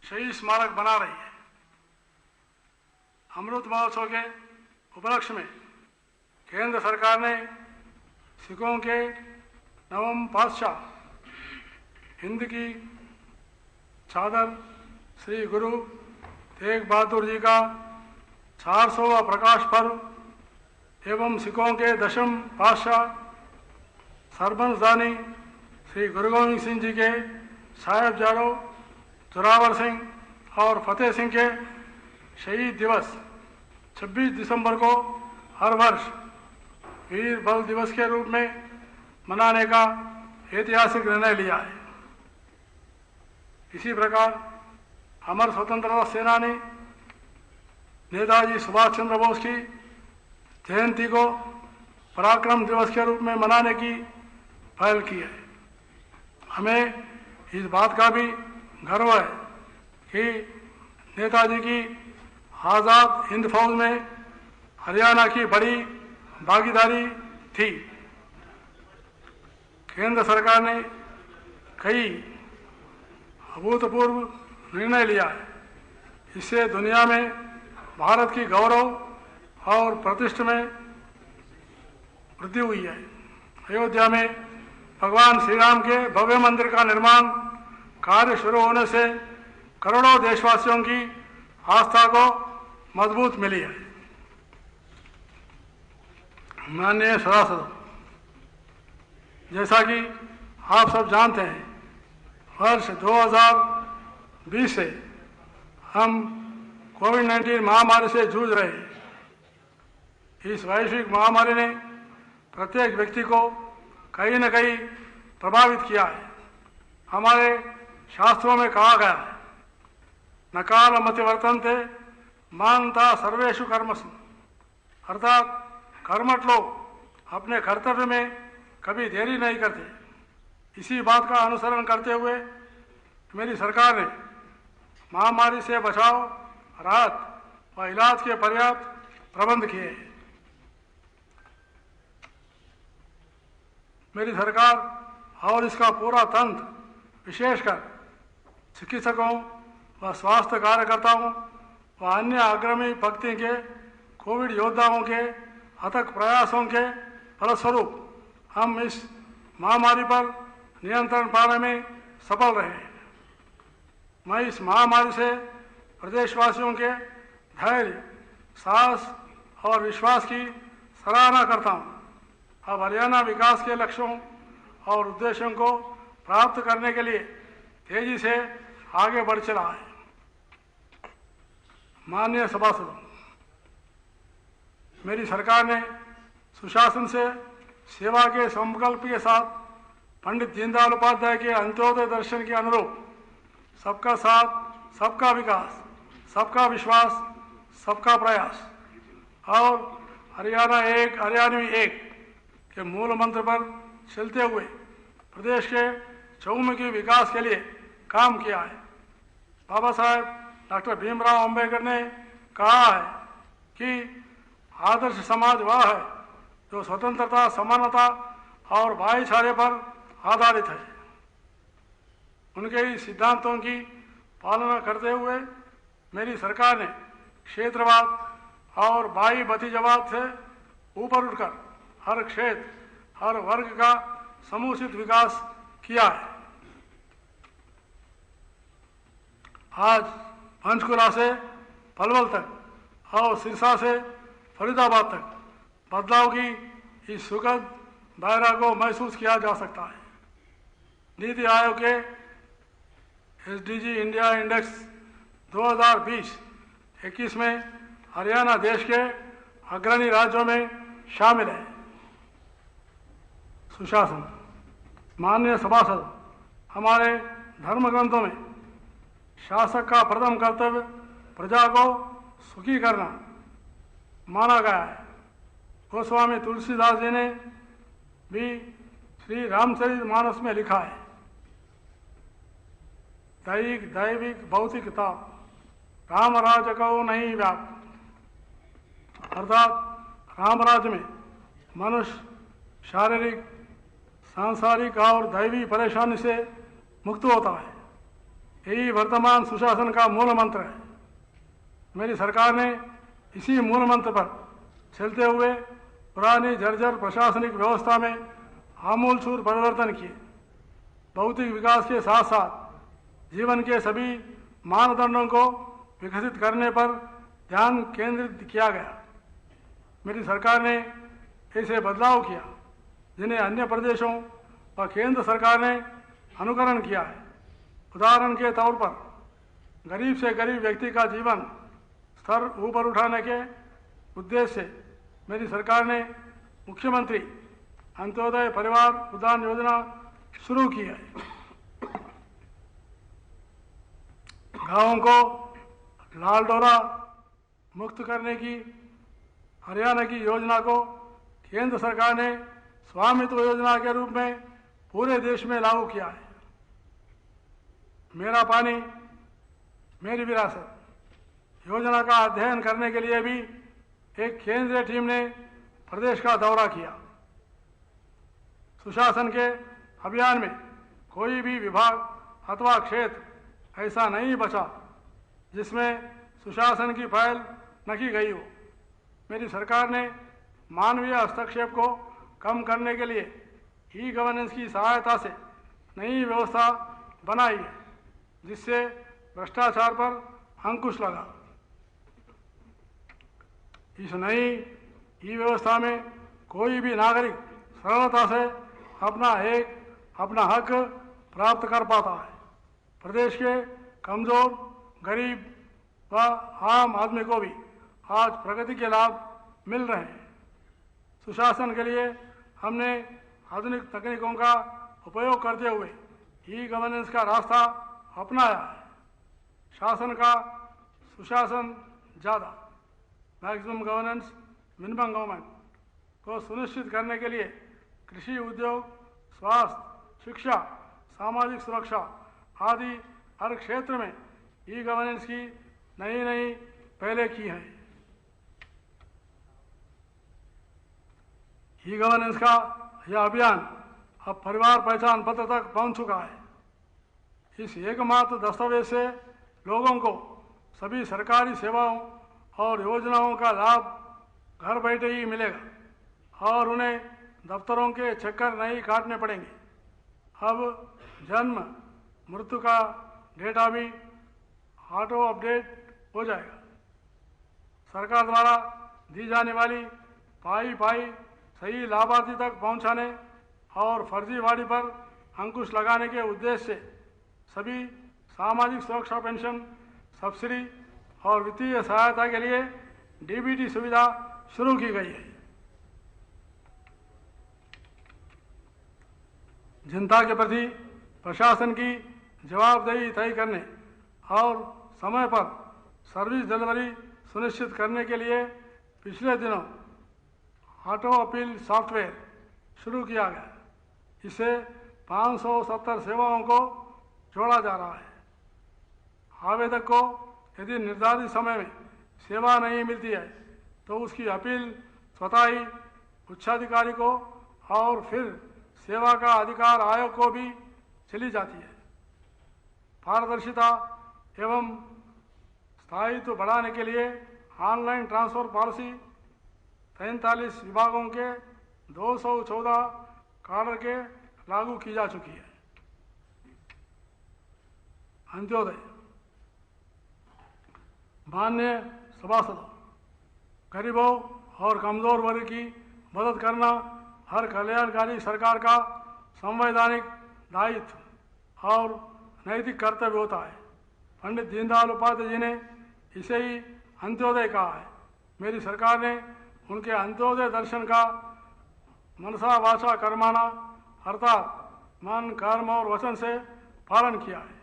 शहीद स्मारक बना रही है। अमृत महोत्सव के उपलक्ष्य में केंद्र सरकार ने सिखों के नवम पातशाह हिंद की चादर श्री गुरु तेग बहादुर जी का 400वां प्रकाश पर्व एवं सिखों के दशम पातशाह सरबंसदानी श्री गुरु गोविंद सिंह जी के साहिबजादों जोरावर सिंह और फतेह सिंह के शहीद दिवस 26 दिसंबर को हर वर्ष वीर बल दिवस के रूप में मनाने का ऐतिहासिक निर्णय लिया है। इसी प्रकार अमर स्वतंत्रता सेनानी नेताजी सुभाष चंद्र बोस की जयंती को पराक्रम दिवस के रूप में मनाने की पहल की है। हमें इस बात का भी गर्व है कि नेताजी की आज़ाद हिंद फौज में हरियाणा की बड़ी भागीदारी थी। केंद्र सरकार ने कई अभूतपूर्व निर्णय लिया है। इससे दुनिया में भारत की गौरव और प्रतिष्ठा में वृद्धि हुई है। अयोध्या में भगवान श्री राम के भव्य मंदिर का निर्माण कार्य शुरू होने से करोड़ों देशवासियों की आस्था को मजबूत मिली है। माननीय सभासदों, जैसा कि आप सब जानते हैं, वर्ष 2020 से हम कोविड-19 महामारी से जूझ रहे हैं। इस वैश्विक महामारी ने प्रत्येक व्यक्ति को कहीं न कहीं प्रभावित किया है। हमारे शास्त्रों में कहा गया है, न कालमति वर्तन्ते मानता सर्वेषु कर्मसु, अर्थात कर्मठ लोग अपने कर्तव्य में कभी देरी नहीं करते। इसी बात का अनुसरण करते हुए मेरी सरकार ने महामारी से बचाव, राहत व इलाज के पर्याप्त प्रबंध किए हैं। मेरी सरकार और इसका पूरा तंत्र, विशेषकर चिकित्सकों व स्वास्थ्य कार्यकर्ताओं व अन्य अग्रणी पंक्ति के कोविड योद्धाओं के अथक प्रयासों के फलस्वरूप हम इस महामारी पर नियंत्रण पाने में सफल रहे हैं। मैं इस महामारी से प्रदेशवासियों के धैर्य, साहस और विश्वास की सराहना करता हूँ। अब हरियाणा विकास के लक्ष्यों और उद्देश्यों को प्राप्त करने के लिए तेजी से आगे बढ़ चला है। माननीय सभासदों, मेरी सरकार ने सुशासन से सेवा के संकल्प के साथ पंडित दीनदयाल उपाध्याय के अंत्योदय दर्शन के अनुरूप सबका साथ, सबका विकास, सबका विश्वास, सबका प्रयास और हरियाणा एक, हरियाणवी एक के मूल मंत्र पर चलते हुए प्रदेश के चहुमुखी विकास के लिए काम किया है। बाबा साहेब डॉक्टर भीमराव अंबेडकर ने कहा है कि आदर्श समाज वह है जो स्वतंत्रता, समानता और भाईचारे पर आधारित है। उनके इस सिद्धांतों की पालना करते हुए मेरी सरकार ने क्षेत्रवाद और भाई भतीजावाद से ऊपर उठकर हर क्षेत्र, हर वर्ग का समुचित विकास किया है। आज पंचकुला से पलवल तक और सिरसा से फरीदाबाद तक बदलाव की इस सुखद दायरा को महसूस किया जा सकता है। नीति आयोग के एसडीजी इंडिया इंडेक्स 2020-21 में हरियाणा देश के अग्रणी राज्यों में शामिल है। सुशासन, माननीय सभासद, हमारे धर्म ग्रंथों में शासक का प्रथम कर्तव्य प्रजा को सुखी करना माना गया है। गोस्वामी तुलसीदास जी ने भी श्री रामचरितमानस में लिखा है, दैहिक दैविक भौतिकता राम राज को नहीं व्याप, अर्थात रामराज में मनुष्य शारीरिक, सांसारिक और दैवी परेशानी से मुक्त होता है। यही वर्तमान सुशासन का मूल मंत्र है। मेरी सरकार ने इसी मूल मंत्र पर चलते हुए पुरानी जर्जर प्रशासनिक व्यवस्था में आमूलचूल परिवर्तन किए। भौतिक विकास के साथ साथ जीवन के सभी मानदंडों को विकसित करने पर ध्यान केंद्रित किया गया। मेरी सरकार ने ऐसे बदलाव किया जिन्हें अन्य प्रदेशों व केंद्र सरकार ने अनुकरण किया है। उदाहरण के तौर पर गरीब से गरीब व्यक्ति का जीवन स्तर ऊपर उठाने के उद्देश्य से मेरी सरकार ने मुख्यमंत्री अंत्योदय परिवार उद्यान योजना शुरू की है। गांवों को लाल डोरा मुक्त करने की हरियाणा की योजना को केंद्र सरकार ने स्वामित्व योजना के रूप में पूरे देश में लागू किया है। मेरा पानी मेरी विरासत योजना का अध्ययन करने के लिए भी एक केंद्रीय टीम ने प्रदेश का दौरा किया। सुशासन के अभियान में कोई भी विभाग अथवा क्षेत्र ऐसा नहीं बचा जिसमें सुशासन की पहल न की गई हो। मेरी सरकार ने मानवीय हस्तक्षेप को कम करने के लिए ई गवर्नेंस की सहायता से नई व्यवस्था बनाई है, जिससे भ्रष्टाचार पर अंकुश लगा। इस नई ई व्यवस्था में कोई भी नागरिक सरलता से अपना हक प्राप्त कर पाता है। प्रदेश के कमजोर, गरीब व आम आदमी को भी आज प्रगति के लाभ मिल रहे हैं। सुशासन के लिए हमने आधुनिक तकनीकों का उपयोग करते हुए ई गवर्नेंस का रास्ता अपनाया है। शासन का सुशासन ज़्यादा, मैक्सिमम गवर्नेंस मिनिमम गवर्नमेंट को सुनिश्चित करने के लिए कृषि, उद्योग, स्वास्थ्य, शिक्षा, सामाजिक सुरक्षा आदि हर क्षेत्र में ई गवर्नेंस की नई पहलें की हैं। ई गवर्नेंस का यह अभियान अब परिवार पहचान पत्र तक पहुंच चुका है। इस एकमात्र दस्तावेज से लोगों को सभी सरकारी सेवाओं और योजनाओं का लाभ घर बैठे ही मिलेगा और उन्हें दफ्तरों के चक्कर नहीं काटने पड़ेंगे। अब जन्म मृत्यु का डेटा भी ऑटो अपडेट हो जाएगा। सरकार द्वारा दी जाने वाली पाई सही लाभार्थी तक पहुंचाने और फर्जीवाड़ी पर अंकुश लगाने के उद्देश्य से सभी सामाजिक सुरक्षा पेंशन, सब्सिडी और वित्तीय सहायता के लिए डीबीटी सुविधा शुरू की गई है। जनता के प्रति प्रशासन की जवाबदेही तय करने और समय पर सर्विस डिलीवरी सुनिश्चित करने के लिए पिछले दिनों ऑटो अपील सॉफ्टवेयर शुरू किया गया। इससे 570 सेवाओं को जोड़ा जा रहा है। आवेदक को यदि निर्धारित समय में सेवा नहीं मिलती है तो उसकी अपील स्वतः ही उच्चाधिकारी को और फिर सेवा का अधिकार आयोग को भी चली जाती है। पारदर्शिता एवं स्थायित्व बढ़ाने के लिए ऑनलाइन ट्रांसफर पॉलिसी 43 विभागों के 214 काडर के लागू की जा चुकी है। अंत्योदय मान्य सभासदों, गरीबों और कमजोर वर्ग की मदद करना हर कल्याणकारी सरकार का संवैधानिक दायित्व और नैतिक कर्तव्य होता है। पंडित दीनदयाल उपाध्याय जी ने इसे ही अंत्योदय कहा है। मेरी सरकार ने उनके अंत्योदय दर्शन का मनसा वाचा कर्माणा अर्थात मन, कर्म और वचन से पालन किया है।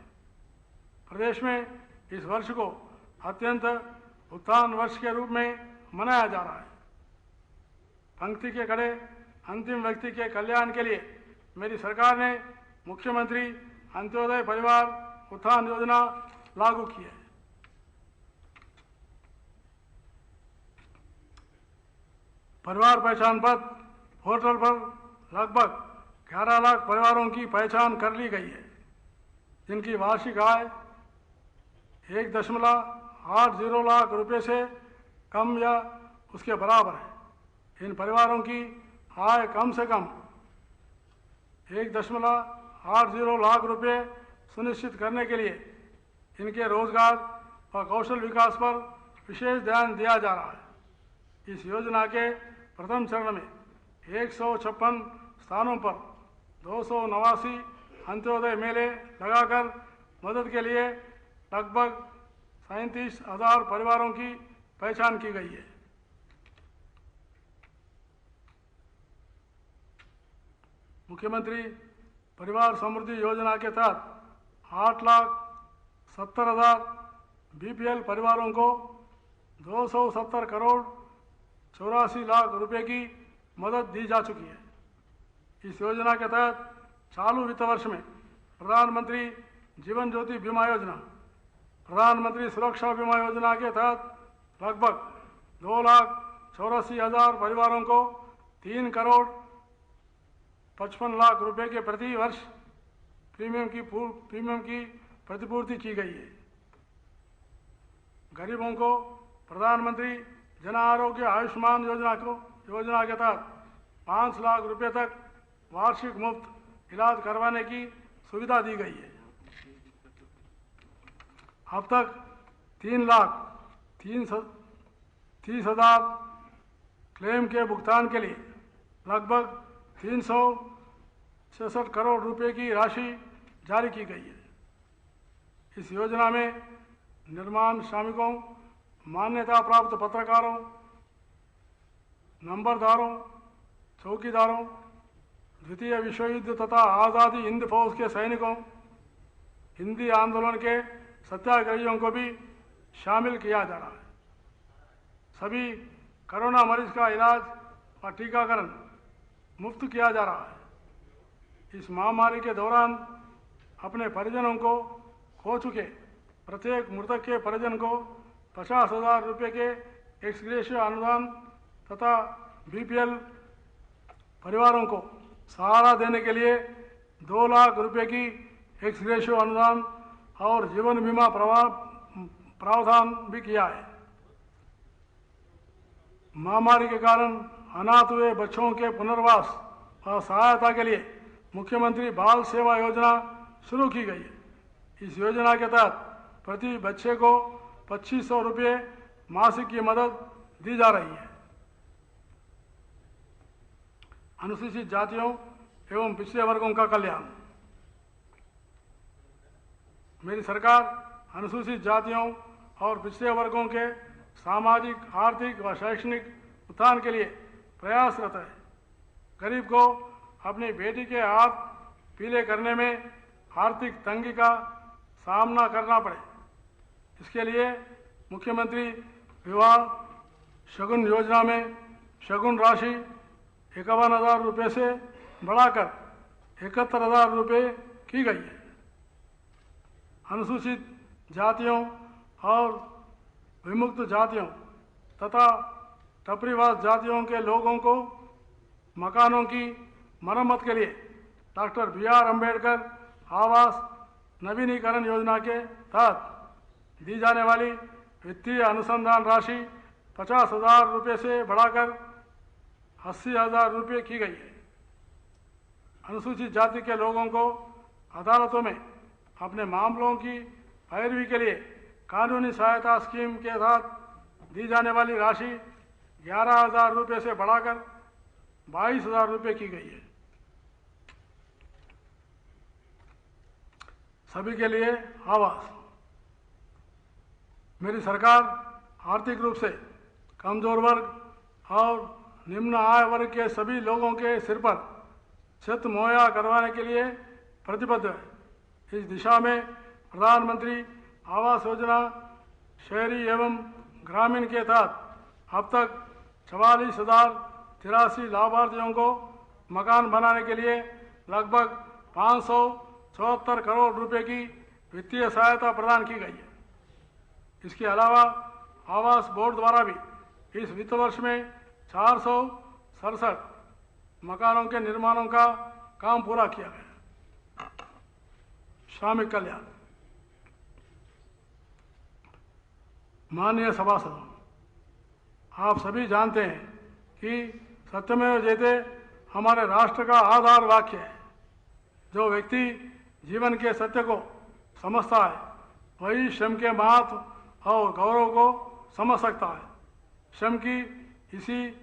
प्रदेश में इस वर्ष को अत्यंत उत्थान वर्ष के रूप में मनाया जा रहा है। पंक्ति के खड़े अंतिम व्यक्ति के कल्याण के लिए मेरी सरकार ने मुख्यमंत्री अंत्योदय परिवार उत्थान योजना लागू की है। परिवार पहचान पत्र पोर्टल पर लगभग 11 लाख परिवारों की पहचान कर ली गई है, जिनकी वार्षिक आय 1.80 लाख रुपए से कम या उसके बराबर है। इन परिवारों की आय कम से कम 1.80 लाख रुपए सुनिश्चित करने के लिए इनके रोजगार व कौशल विकास पर विशेष ध्यान दिया जा रहा है। इस योजना के प्रथम चरण में 156 स्थानों पर 289 अंत्योदय मेले लगाकर मदद के लिए लगभग 37,000 परिवारों की पहचान की गई है। मुख्यमंत्री परिवार समृद्धि योजना के तहत 8,70,000 बीपीएल परिवारों को 270 करोड़ 84 लाख रुपए की मदद दी जा चुकी है। इस योजना के तहत चालू वित्त वर्ष में प्रधानमंत्री जीवन ज्योति बीमा योजना, प्रधानमंत्री सुरक्षा बीमा योजना के तहत लगभग 2,84,000 परिवारों को 3 करोड़ 55 लाख रुपए के प्रति वर्ष प्रीमियम की प्रतिपूर्ति की गई है। गरीबों को प्रधानमंत्री जन आरोग्य आयुष्मान योजना के तहत 5 लाख रुपए तक वार्षिक मुफ्त इलाज करवाने की सुविधा दी गई है। अब तक 3,30,000 क्लेम के भुगतान के लिए लगभग 366 करोड़ रुपए की राशि जारी की गई है। इस योजना में निर्माण श्रमिकों, मान्यता प्राप्त पत्रकारों, नंबरदारों, चौकीदारों, द्वितीय विश्व युद्ध तथा आज़ादी हिंद फौज के सैनिकों, हिंदी आंदोलन के सत्याग्रहियों को भी शामिल किया जा रहा है। सभी कोरोना मरीज का इलाज व टीकाकरण मुफ्त किया जा रहा है। इस महामारी के दौरान अपने परिजनों को खो चुके प्रत्येक मृतक के परिजन को 50,000 रुपये के एक्स ग्रेशिया अनुदान तथा बीपीएल परिवारों को सहारा देने के लिए 2 लाख रुपए की एक्स ग्रेशिया अनुदान और जीवन बीमा प्रावधान भी किया है। महामारी के कारण अनाथ हुए बच्चों के पुनर्वास और सहायता के लिए मुख्यमंत्री बाल सेवा योजना शुरू की गई है। इस योजना के तहत प्रति बच्चे को 2,500 रुपये मासिक की मदद दी जा रही है। अनुसूचित जातियों एवं पिछड़े वर्गों का कल्याण। मेरी सरकार अनुसूचित जातियों और पिछड़े वर्गों के सामाजिक, आर्थिक व शैक्षणिक उत्थान के लिए प्रयासरत है। गरीब को अपनी बेटी के हाथ पीले करने में आर्थिक तंगी का सामना करना पड़े, इसके लिए मुख्यमंत्री विवाह शगुन योजना में शगुन राशि 51,000 रुपये से बढ़ाकर 71,000 रुपये की गई है। अनुसूचित जातियों और विमुक्त जातियों तथा टपरीवास जातियों के लोगों को मकानों की मरम्मत के लिए डॉक्टर BR अम्बेडकर आवास नवीनीकरण योजना के तहत दी जाने वाली वित्तीय अनुसंधान राशि 50,000 रुपये से बढ़ाकर 80,000 रुपये की गई है। अनुसूचित जाति के लोगों को अदालतों में अपने मामलों की पैरवी के लिए कानूनी सहायता स्कीम के तहत दी जाने वाली राशि 11,000 रुपये से बढ़ाकर 22,000 रुपये की गई है। सभी के लिए आवास। मेरी सरकार आर्थिक रूप से कमजोर वर्ग और निम्न आय वर्ग के सभी लोगों के सिर पर छत मुहैया करवाने के लिए प्रतिबद्ध है। इस दिशा में प्रधानमंत्री आवास योजना शहरी एवं ग्रामीण के तहत अब तक 44,083 लाभार्थियों को मकान बनाने के लिए लगभग 574 करोड़ रुपए की वित्तीय सहायता प्रदान की गई है। इसके अलावा आवास बोर्ड द्वारा भी इस वित्त वर्ष में 467 मकानों के निर्माणों का काम पूरा किया गया। श्रमिक कल्याण। माननीय सभासदों, आप सभी जानते हैं कि सत्यमेव जयते हमारे राष्ट्र का आधार वाक्य है। जो व्यक्ति जीवन के सत्य को समझता है वही श्रम के महत्व और गौरव को समझ सकता है। श्रम की इसी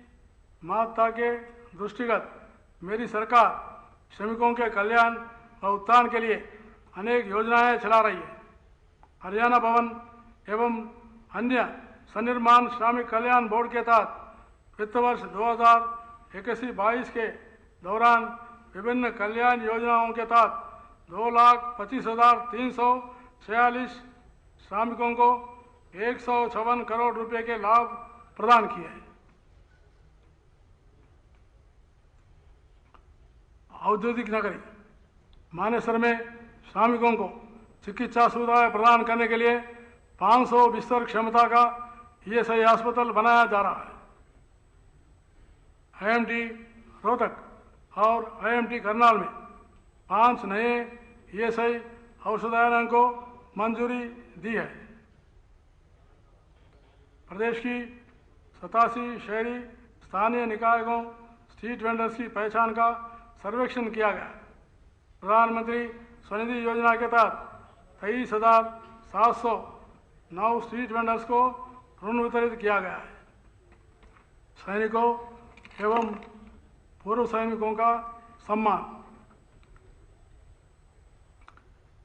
महत्ता के दृष्टिगत मेरी सरकार श्रमिकों के कल्याण व उत्थान के लिए अनेक योजनाएं चला रही है। हरियाणा भवन एवं अन्य सन्निर्माण श्रमिक कल्याण बोर्ड के तहत वित्त वर्ष 2021-22 के दौरान विभिन्न कल्याण योजनाओं के तहत 2,25,346 श्रमिकों को 156 करोड़ रुपए के लाभ प्रदान किए हैं। औद्योगिक नगरी मानेसर में श्रमिकों को चिकित्सा सुविधाएं प्रदान करने के लिए 500 बिस्तर क्षमता का ईएसआई अस्पताल बनाया जा रहा है। आईएमटी रोहतक और आईएमटी करनाल में 5 नए ईएसआई औषधालयों को मंजूरी दी है। प्रदेश की 87 शहरी स्थानीय निकायों स्ट्रीट वेंडर्स की पहचान का सर्वेक्षण किया गया। प्रधानमंत्री स्वनिधि योजना के तहत 23,709 स्ट्रीट वेंडर्स को ऋण वितरित किया गया है। सैनिकों एवं पूर्व सैनिकों का सम्मान।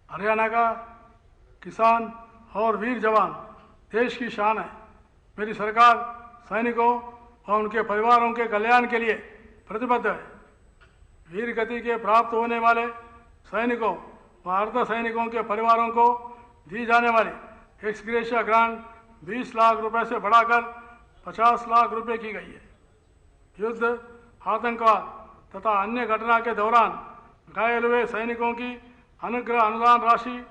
हरियाणा का किसान और वीर जवान देश की शान है। मेरी सरकार सैनिकों और उनके परिवारों के कल्याण के लिए प्रतिबद्ध है। वीर गति के प्राप्त होने वाले सैनिकों व अर्ध सैनिकों के परिवारों को दी जाने वाली एक्स ग्रेशिया ग्रांट 20 लाख रुपए से बढ़ाकर 50 लाख रुपए की गई है। युद्ध, आतंकवाद तथा अन्य घटना के दौरान घायल हुए सैनिकों की अनुग्रह अनुदान राशि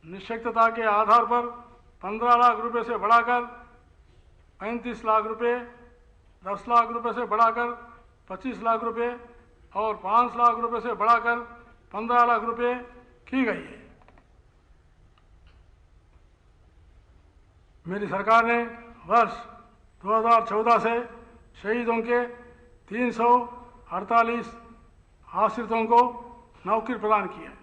निश्चितता के आधार पर 15 लाख रुपए से बढ़ाकर 35 लाख रुपए, 10 लाख रुपए से बढ़ाकर 25 लाख रुपए और 5 लाख रुपए से बढ़ाकर 15 लाख रुपए की गई है। मेरी सरकार ने वर्ष 2014 से शहीदों के 348 आश्रितों को नौकरी प्रदान की है।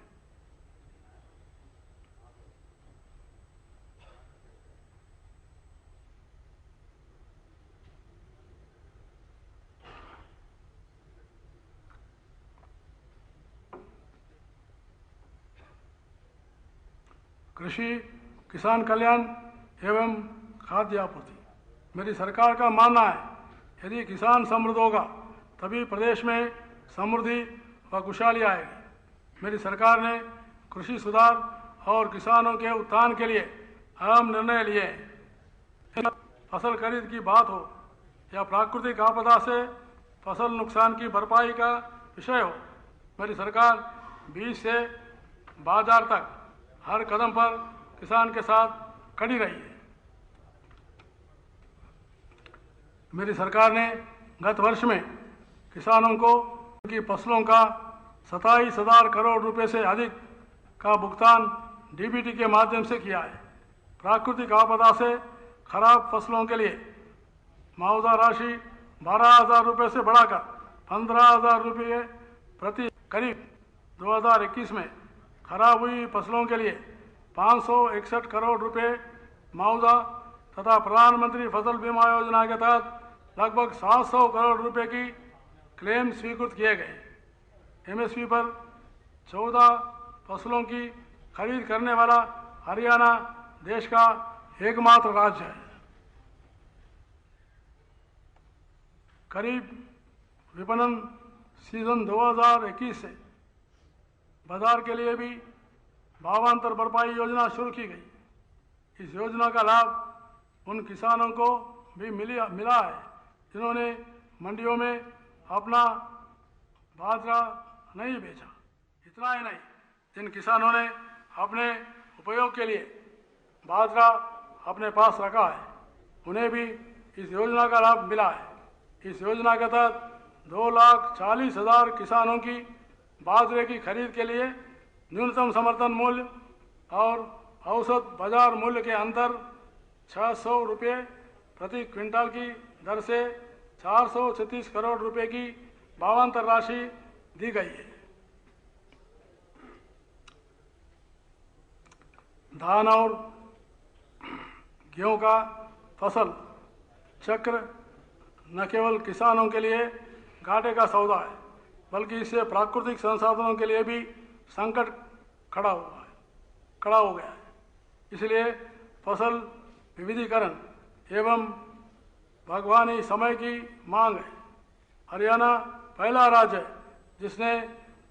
कृषि, किसान कल्याण एवं खाद्य आपूर्ति। मेरी सरकार का मानना है यदि किसान समृद्ध होगा तभी प्रदेश में समृद्धि व खुशहाली आएगी। मेरी सरकार ने कृषि सुधार और किसानों के उत्थान के लिए अहम निर्णय लिए हैं। फसल खरीद की बात हो या प्राकृतिक आपदा से फसल नुकसान की भरपाई का विषय हो, मेरी सरकार बीज से बाजार तक हर कदम पर किसान के साथ खड़ी रही है। मेरी सरकार ने गत वर्ष में किसानों को उनकी फसलों का 27,000 करोड़ रुपए से अधिक का भुगतान डीबीटी के माध्यम से किया है। प्राकृतिक आपदा से खराब फसलों के लिए मुआवजा राशि 12,000 रुपये से बढ़ाकर 15,000 रुपये प्रति करीब 2021 में खराब हुई फसलों के लिए 561 करोड़ रुपए मुआवजा तथा प्रधानमंत्री फसल बीमा योजना के तहत लगभग 700 करोड़ रुपए की क्लेम स्वीकृत किए गए। एमएसपी पर 14 फसलों की खरीद करने वाला हरियाणा देश का एकमात्र राज्य है। करीब विपणन सीजन 2021 से बाजार के लिए भी भावांतर भरपाई योजना शुरू की गई। इस योजना का लाभ उन किसानों को भी मिला है जिन्होंने मंडियों में अपना बाजरा नहीं बेचा। इतना ही नहीं, जिन किसानों ने अपने उपयोग के लिए बाजरा अपने पास रखा है उन्हें भी इस योजना का लाभ मिला है। इस योजना के तहत 2,40,000 किसानों की बाजरे की खरीद के लिए न्यूनतम समर्थन मूल्य और औसत बाजार मूल्य के अंदर 600 रुपये प्रति क्विंटल की दर से 436 करोड़ रुपए की भावांतर राशि दी गई है। धान और गेहूं का फसल चक्र न केवल किसानों के लिए घाटे का सौदा है, बल्कि इससे प्राकृतिक संसाधनों के लिए भी संकट खड़ा हो गया है। इसलिए फसल विविधीकरण एवं बागवानी समय की मांग है। हरियाणा पहला राज्य है जिसने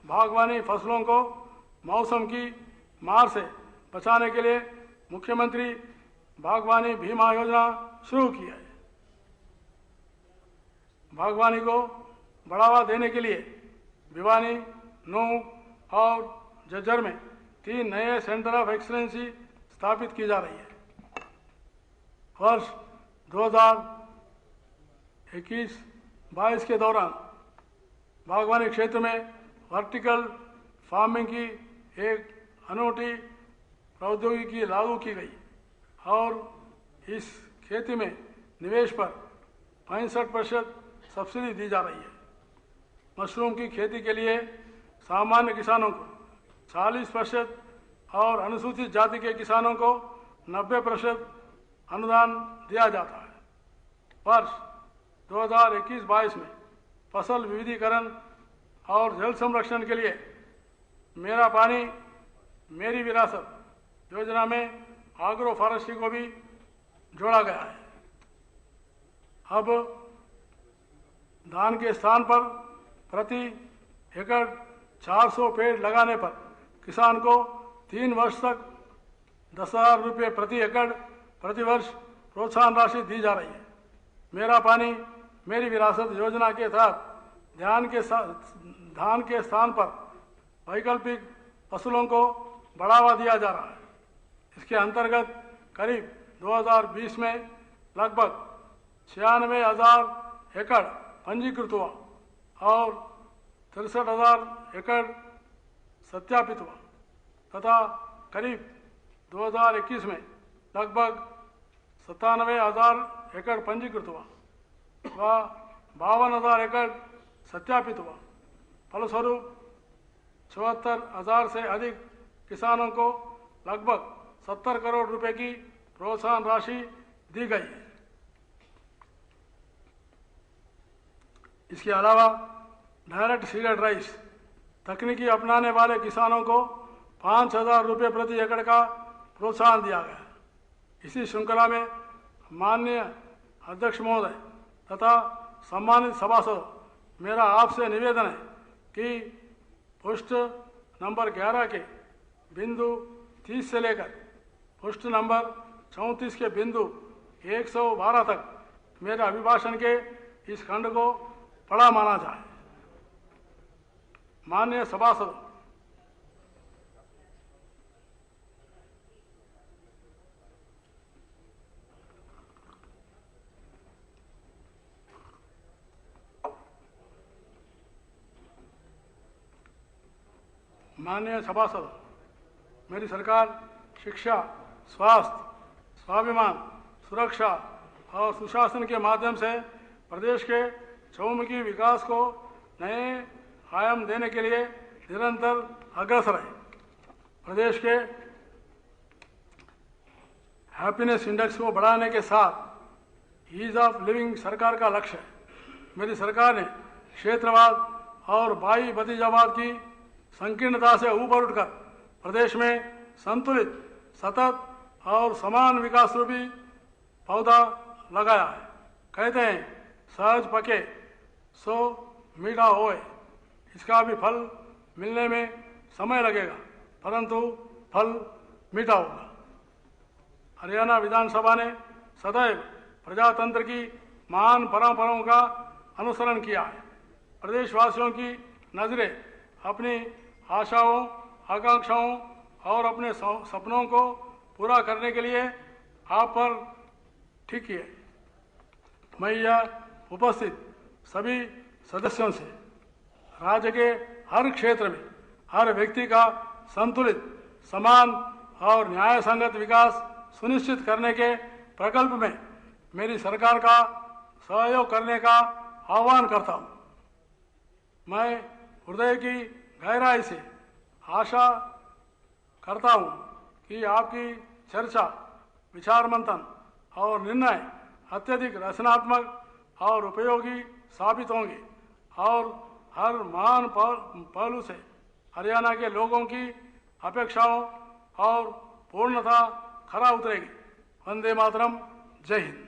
बागवानी फसलों को मौसम की मार से बचाने के लिए मुख्यमंत्री बागवानी बीमा योजना शुरू की है। बागवानी को बढ़ावा देने के लिए भिवानी, नूंह और झज्जर में 3 नए सेंटर ऑफ एक्सीलेंसी स्थापित की जा रही है। वर्ष 2021-22 के दौरान बागवानी क्षेत्र में वर्टिकल फार्मिंग की एक अनूठी प्रौद्योगिकी लागू की गई और इस खेती में निवेश पर 65% सब्सिडी दी जा रही है। मशरूम की खेती के लिए सामान्य किसानों को 40% और अनुसूचित जाति के किसानों को 90% अनुदान दिया जाता है। वर्ष 2021-22 में फसल विविधीकरण और जल संरक्षण के लिए मेरा पानी मेरी विरासत योजना में एग्रो फॉरेस्ट्री को भी जोड़ा गया है। अब धान के स्थान पर प्रति एकड़ 400 पेड़ लगाने पर किसान को 3 वर्ष तक 10,000 रुपये प्रति एकड़ प्रति वर्ष प्रोत्साहन राशि दी जा रही है। मेरा पानी मेरी विरासत योजना के तहत धान के स्थान पर वैकल्पिक फसलों को बढ़ावा दिया जा रहा है। इसके अंतर्गत करीब 2020 में लगभग 96,000 एकड़ पंजीकृत हुआ और 63,000 एकड़ सत्यापित हुआ तथा करीब 2021 में लगभग 97,000 एकड़ पंजीकृत हुआ व 52,000 एकड़ सत्यापित हुआ। फलस्वरूप 74,000 से अधिक किसानों को लगभग 70 करोड़ रुपए की प्रोत्साहन राशि दी गई है। इसके अलावा डायरेक्ट सीडेड राइस तकनीकी अपनाने वाले किसानों को 5,000 रुपये प्रति एकड़ का प्रोत्साहन दिया गया। इसी श्रृंखला में माननीय अध्यक्ष महोदय तथा सम्मानित सभासद, मेरा आपसे निवेदन है कि पुष्ट नंबर 11 के बिंदु 30 से लेकर पुष्ट नंबर 34 के बिंदु 112 तक मेरे अभिभाषण के इस खंड को पढ़ा माना जाए। माननीय सभासद, मेरी सरकार शिक्षा, स्वास्थ्य, स्वाभिमान, सुरक्षा और सुशासन के माध्यम से प्रदेश के चहुमुखी विकास को नए आयाम देने के लिए निरंतर अग्रसर है। प्रदेश के हैप्पीनेस इंडेक्स को बढ़ाने के साथ ईज ऑफ लिविंग सरकार का लक्ष्य है। मेरी सरकार ने क्षेत्रवाद और बाई भतीजावाद की संकीर्णता से ऊपर उठकर प्रदेश में संतुलित, सतत और समान विकास रूपी पौधा लगाया है। कहते हैं सहज पके सो मीठा होए। इसका भी फल मिलने में समय लगेगा, परंतु फल मीठा होगा। हरियाणा विधानसभा ने सदैव प्रजातंत्र की महान परंपराओं का अनुसरण किया है। प्रदेशवासियों की नजरें अपनी आशाओं, आकांक्षाओं और अपने सपनों को पूरा करने के लिए आप पर ठीक है। मैं यह उपस्थित सभी सदस्यों से राज्य के हर क्षेत्र में हर व्यक्ति का संतुलित, समान और न्याय संगत विकास सुनिश्चित करने के प्रकल्प में मेरी सरकार का सहयोग करने का आह्वान करता हूं। मैं हृदय की गहराई से आशा करता हूं कि आपकी चर्चा, विचार मंथन और निर्णय अत्यधिक रचनात्मक और उपयोगी साबित होंगे और हर महान पहलू से हरियाणा के लोगों की अपेक्षाओं और पूर्णता खरा उतरेगी। वंदे मातरम। जय हिंद।